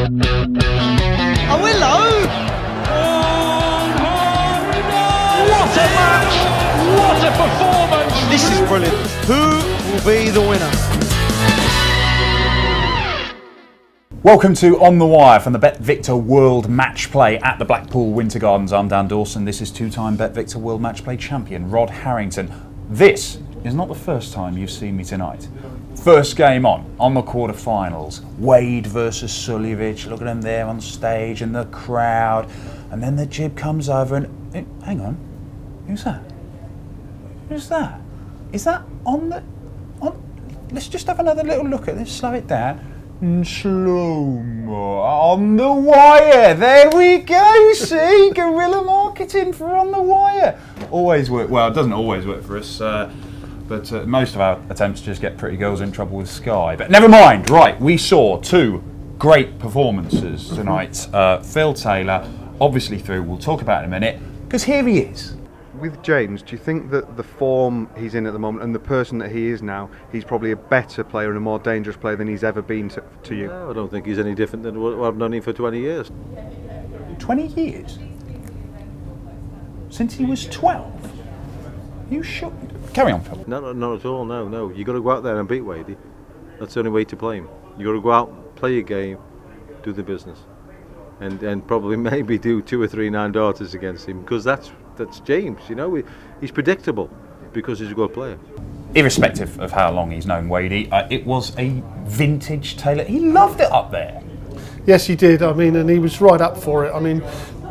Oh, hello! What a match! What a performance! This is brilliant. Who will be the winner? Welcome to On The Wire from the BetVictor World Matchplay at the Blackpool Winter Gardens. I'm Dan Dawson. This is two-time BetVictor World Matchplay champion Rod Harrington. This is not the first time you've seen me tonight. First game on the quarterfinals. Wade versus Suljevic. Look at them there on stage and the crowd. And then the jib comes over and... hang on. Who's that? Who's that? Is that on the... Let's just have another little look at this. Slow it down. Slow-mo. On the Wire. There we go. See? Guerrilla marketing for On the Wire. Always work. Well, it doesn't always work for us. But most of our attempts just get pretty girls in trouble with Sky. But never mind. Right, we saw two great performances tonight. Phil Taylor, obviously through. We'll talk about it in a minute, because here he is. With James, do you think that the form he's in at the moment and the person that he is now, he's probably a better player and a more dangerous player than he's ever been to you? No, I don't think he's any different than what I've known him for 20 years. 20 years? Since he was 12? You sure? Carry on, Phil. No, not at all, no. You've got to go out there and beat Wadey. That's the only way to play him. You've got to go out, play your game, do the business. And probably maybe do 2 or 3 9-darters against him, because that's James, you know. He's predictable because he's a good player. Irrespective of how long he's known Wadey, it was a vintage Taylor. He loved it up there. Yes, he did. I mean, and he was right up for it. I mean,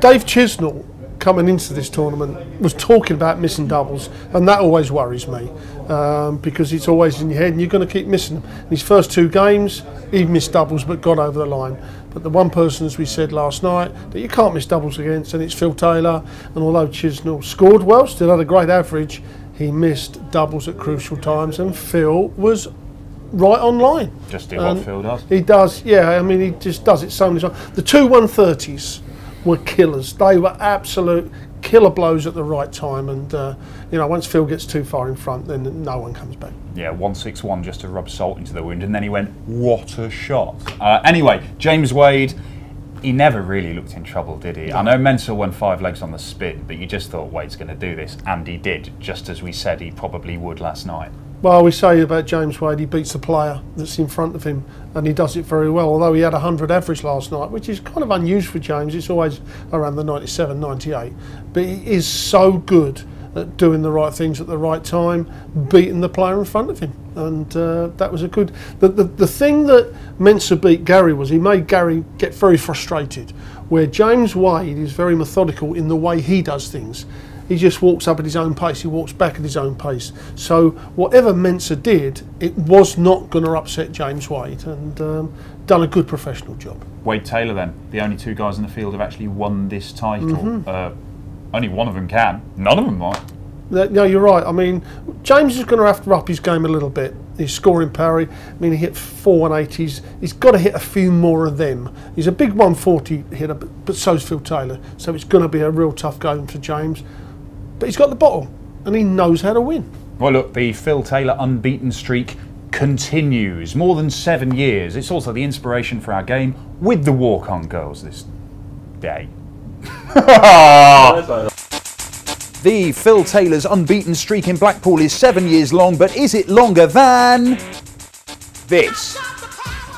Dave Chisnall, coming into this tournament, was talking about missing doubles, and that always worries me because it's always in your head and you're going to keep missing them. In his first 2 games, he missed doubles but got over the line. But the one person, as we said last night, that you can't miss doubles against, and it's Phil Taylor. And although Chisnall scored well, still had a great average, he missed doubles at crucial times, and Phil was right on line. Just do what Phil does. He does, yeah. I mean, he just does it so many times. The 2 130s were killers. They were absolute killer blows at the right time, and you know, once Phil gets too far in front, then no one comes back. Yeah, 161 just to rub salt into the wound, and then he went, what a shot. Anyway, James Wade, he never really looked in trouble, did he? I know Mensah won 5 legs on the spin, but you just thought Wade's going to do this, and he did, just as we said he probably would last night. Well, we say about James Wade, he beats the player that's in front of him, and he does it very well, although he had 100 average last night, which is kind of unusual for James. It's always around the 97, 98. But he is so good at doing the right things at the right time, beating the player in front of him. And that was a good... The thing that Mensah beat Gary was he made Gary get very frustrated, where James Wade is very methodical in the way he does things. He just walks up at his own pace, he walks back at his own pace. So whatever Mensah did, it was not going to upset James Wade, and done a good professional job. Wade Taylor then, the only 2 guys in the field have actually won this title. Only one of them can, none of them might. No, you're right. I mean, James is going to have to up his game a little bit. His scoring power, I mean, he hit 4 180s. He's got to hit a few more of them. He's a big 140 hitter, but so's Phil Taylor. So it's going to be a real tough game for James. But he's got the bottle, and he knows how to win. Well, look, the Phil Taylor unbeaten streak continues. More than 7 years. It's also the inspiration for our game with the walk-on girls this day. The Phil Taylor's unbeaten streak in Blackpool is 7 years long, but is it longer than this?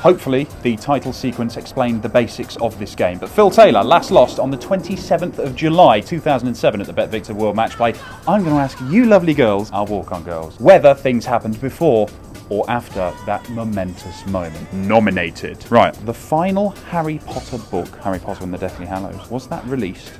Hopefully, the title sequence explained the basics of this game. But Phil Taylor last lost on the 27th of July 2007 at the BetVictor World Matchplay. I'm going to ask you lovely girls, our walk-on girls, whether things happened before or after that momentous moment. Nominated. Right, the final Harry Potter book, Harry Potter and the Deathly Hallows, was that released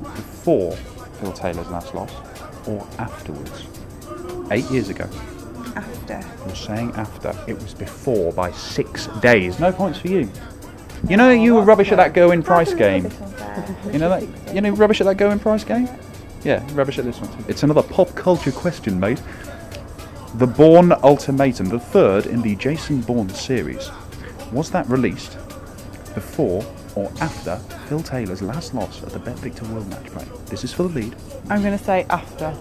before Phil Taylor's last loss or afterwards? 8 years ago. After. You're saying after. It was before by 6 days. No points for you. You know you were rubbish at that go-in price game. You know that? You know rubbish at that go-in price game? Yeah, rubbish at this one too. It's another pop culture question, mate. The Bourne Ultimatum, the 3rd in the Jason Bourne series, was that released before or after Phil Taylor's last loss at the BetVictor World Matchplay? This is for the lead. I'm going to say after.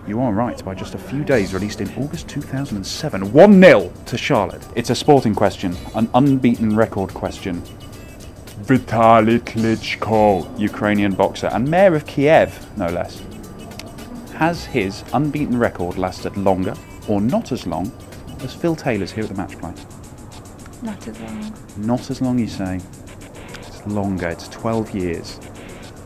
You are right, by just a few days, released in August 2007. 1-0 to Charlotte. It's a sporting question, an unbeaten record question. Vitaly Klitschko, Ukrainian boxer and mayor of Kiev, no less. Has his unbeaten record lasted longer or not as long as Phil Taylor's here at the match play? Not as long. Not as long, you say? It's longer, it's 12 years.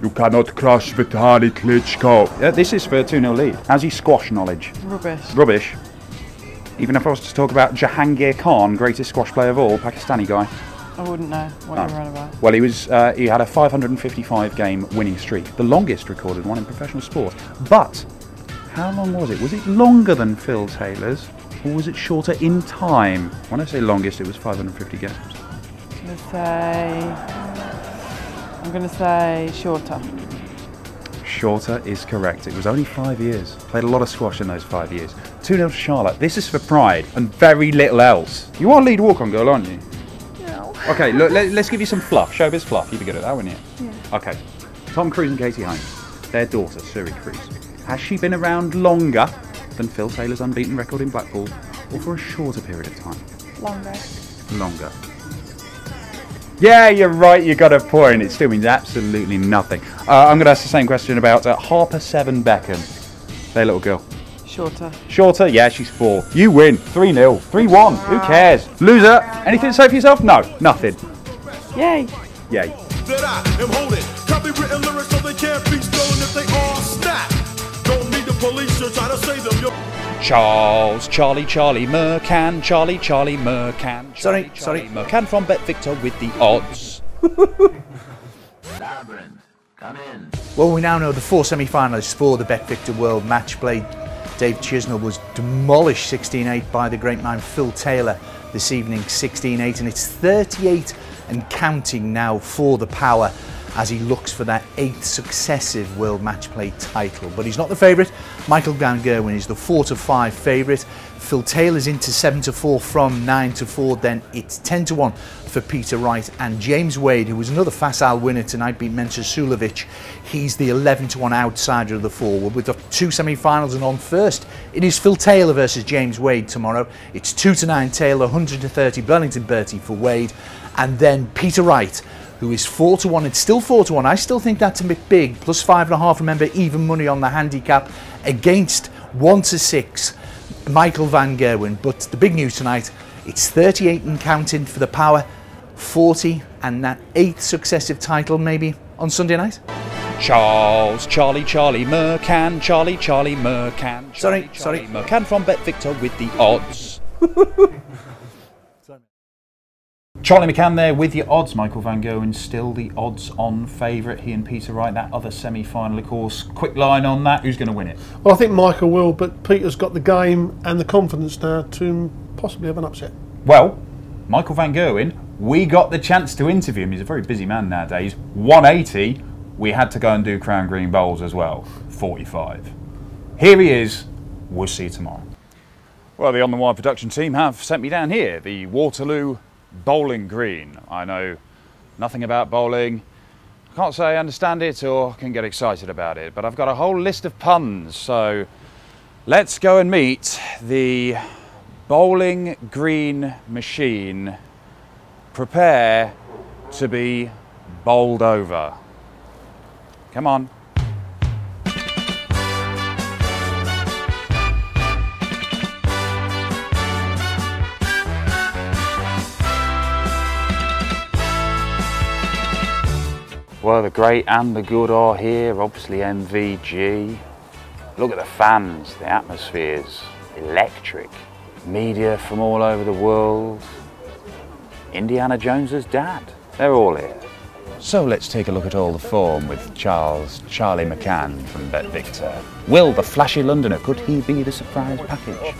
You cannot crush Vitaly Klitschko. This is for a 2-0 lead. How's your squash knowledge? Rubbish. Rubbish. Even if I was to talk about Jahangir Khan, greatest squash player of all, Pakistani guy. I wouldn't know what you're on about. Well, he had a 555 game winning streak, the longest recorded one in professional sport. But how long was it? Was it longer than Phil Taylor's, or was it shorter in time? When I say longest, it was 550 games. I'm going to say shorter. Shorter is correct. It was only 5 years. Played a lot of squash in those 5 years. 2-0 to Charlotte. This is for pride and very little else. You are lead walk-on girl, aren't you? No. Okay, look, let's give you some fluff. Showbiz fluff. You'd be good at that, wouldn't you? Yeah. Okay. Tom Cruise and Katie Holmes. Their daughter, Suri Cruise. Has she been around longer than Phil Taylor's unbeaten record in Blackpool, or for a shorter period of time? Longer. Longer. Yeah, you're right, you got a point. It still means absolutely nothing. I'm going to ask the same question about Harper 7 Beckham. Their little girl. Shorter. Shorter? Yeah, she's 4. You win. 3-0. 3-1. Who cares? Loser. Anything to say for yourself? No. Nothing. Yay. Yay. That I am holding copywritten lyrics so they can't be stolen if they all snap. Don't need the police to try to say them. Charles, Charlie, Mercan, Charlie, Mercan. Sorry. Mercan from BetVictor with the odds. Well, we now know the 4 semi-finalists for the BetVictor World Matchplay. Dave Chisnall was demolished 16-8 by the great man Phil Taylor this evening, 16-8, and it's 38 and counting now for the Power as he looks for that 8th successive World Matchplay title. But he's not the favourite. Michael van Gerwen is the 4-5 favourite. Phil Taylor's into 7-4 from 9-4. Then it's 10-1 for Peter Wright. And James Wade, who was another facile winner tonight, beat Mensur Suljovic. He's the 11-1 outsider of the 4. We've got 2 semi-finals, and on first it is Phil Taylor versus James Wade tomorrow. It's 2-9 Taylor, 100-30 Burlington Bertie for Wade. And then Peter Wright, who is 4-1. It's still 4-1. I still think that's a bit big. Plus 5.5. Remember, even money on the handicap against 1-6 Michael van Gerwen. But the big news tonight, it's 38 and counting for the Power, 40, and that 8th successive title maybe on Sunday night. Charles, Charlie, Mercan, Charlie, Mercan. Sorry. Mercan from BetVictor with the odds. Charlie McCann there with your odds. Michael van Gerwen still the odds-on favourite. He and Peter Wright, that other semi-final, of course. Quick line on that. Who's going to win it? Well, I think Michael will, but Peter's got the game and the confidence now to possibly have an upset. Well, Michael van Gerwen, we got the chance to interview him. He's a very busy man nowadays. 180. We had to go and do Crown Green Bowls as well. 45. Here he is. We'll see you tomorrow. Well, the On The Wire production team have sent me down here, the Waterloo Bowling Green. I know nothing about bowling. I can't say I understand it or can get excited about it, but I've got a whole list of puns, so let's go and meet the Bowling Green machine. Prepare to be bowled over. Come on. Well, the great and the good are here, obviously MvG. Look at the fans, the atmosphere's electric. Media from all over the world. Indiana Jones's dad, they're all here. So let's take a look at all the form with Charlie McCann from BetVictor. Will, the flashy Londoner, could he be the surprise package?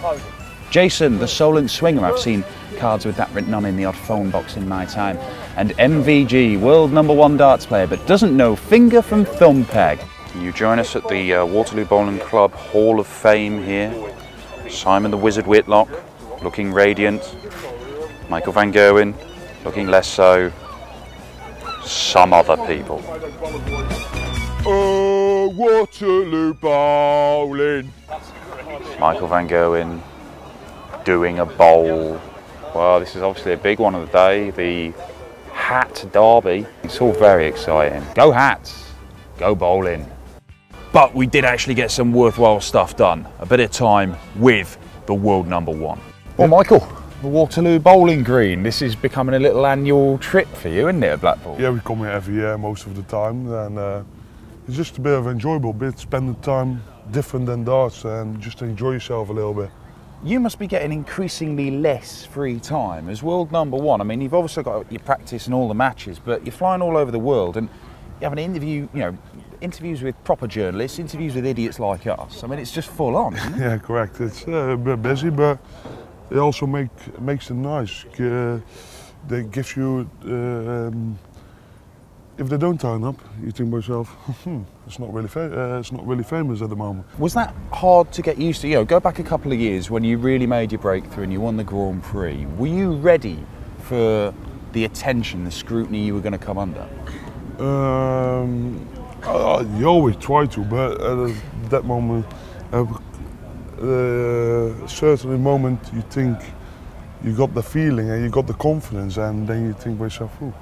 Jason, the Solent Swinger, I've seen cards with that written on in the odd phone box in my time. And MvG, world #1 darts player, but doesn't know finger from thumb peg. Can you join us at the Waterloo Bowling Club Hall of Fame here? Simon the Wizard Whitlock, looking radiant. Michael van Gerwen, looking less so. Some other people. go Waterloo bowling. Michael van Gerwen doing a bowl. Well, this is obviously a big one of the day, the Hat Derby. It's all very exciting. Go Hats, go bowling. But we did actually get some worthwhile stuff done. A bit of time with the world #1. Well, Michael, the Waterloo Bowling Green. This is becoming a little annual trip for you, isn't it, at Blackpool? Yeah, we come here every year most of the time, and it's just a bit of enjoyable bit, spending time different than darts and just enjoy yourself a little bit. You must be getting increasingly less free time as world #1. I mean, you've obviously got your practice and all the matches, but you're flying all over the world and you have an interview, you know, interviews with proper journalists, interviews with idiots like us. I mean, it's just full on, isn't it? Yeah, correct. It's a bit busy, but it also makes it nice. They give you, if they don't turn up, you think to yourself, it's not really famous at the moment. Was that hard to get used to? You know, go back a couple of years when you really made your breakthrough and you won the Grand Prix. Were you ready for the attention, the scrutiny you were going to come under? You always try to, but at that moment, certain moment you think you got the feeling and you got the confidence, and then you think to yourself, oh,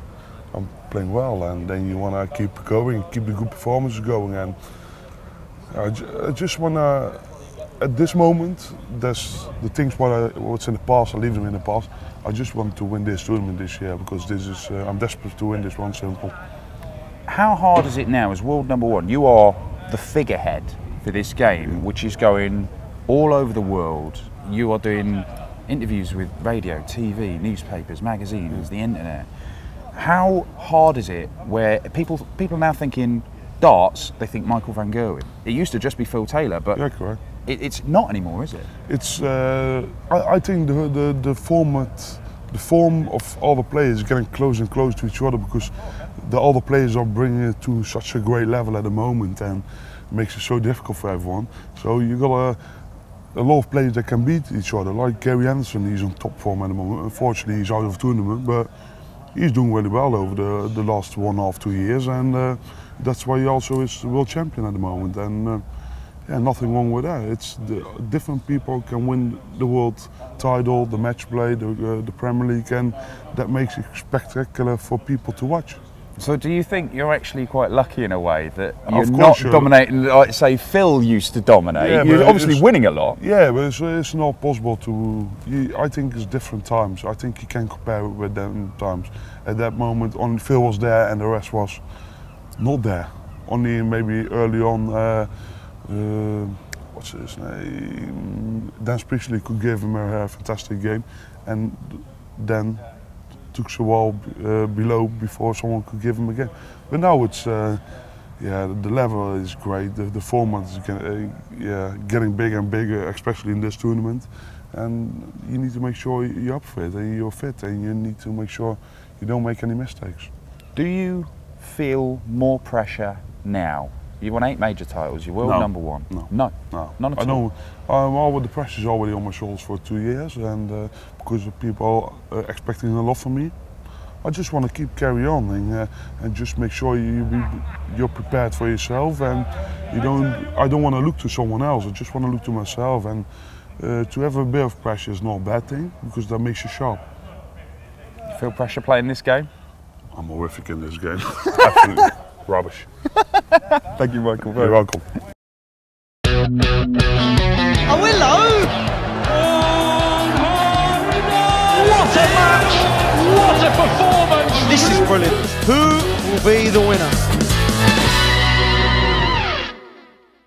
I'm playing well, and then you want to keep going, keep the good performances going, and I just want to, at this moment, there's the things what's in the past, I leave them in the past. I just want to win this tournament this year, because this is, I'm desperate to win this one, simple. How hard is it now as world #1? You are the figurehead for this game, which is going all over the world. You are doing interviews with radio, TV, newspapers, magazines, the internet. How hard is it where people are now thinking darts, they think Michael van Gerwen? It used to just be Phil Taylor, but yeah, correct. It's not anymore, is it? It's I think the form of all the players is getting closer and closer to each other, because all the players are bringing it to such a great level at the moment, and it makes it so difficult for everyone. So you got a lot of players that can beat each other, like Gary Anderson. He's on top form at the moment. Unfortunately, he's out of the tournament, but he's doing really well over the last 1.5 to 2 years, and that's why he also is the world champion at the moment. And yeah, nothing wrong with that. It's different people can win the world title, the match play, the Premier League, and that makes it spectacular for people to watch. So do you think you're actually quite lucky in a way that you're not dominating, like say Phil used to dominate? Yeah, you're obviously winning a lot. Yeah, but it's not possible to, I think it's different times. I think you can compare it with them times. At that moment, only Phil was there and the rest was not there. Only maybe early on, what's his name? Dan Priestley could give him a fantastic game, and then took a while below before someone could give him again. But now it's, yeah, the level is great. The format is getting bigger and bigger, especially in this tournament. And you need to make sure you're up for it and you're fit, and you need to make sure you don't make any mistakes. Do you feel more pressure now? You won 8 major titles, you're world #1. No, none at all. All with the pressure's already on my shoulders for 2 years, and because of people expecting a lot from me, I just want to keep carry on and just make sure you're prepared for yourself, and I don't want to look to someone else. I just want to look to myself, and to have a bit of pressure is not a bad thing, because that makes you sharp. You feel pressure playing this game? I'm horrific in this game. Absolutely rubbish. Thank you, Michael. You're welcome. Oh, hello! What a match! What a performance! This is brilliant. Who will be the winner?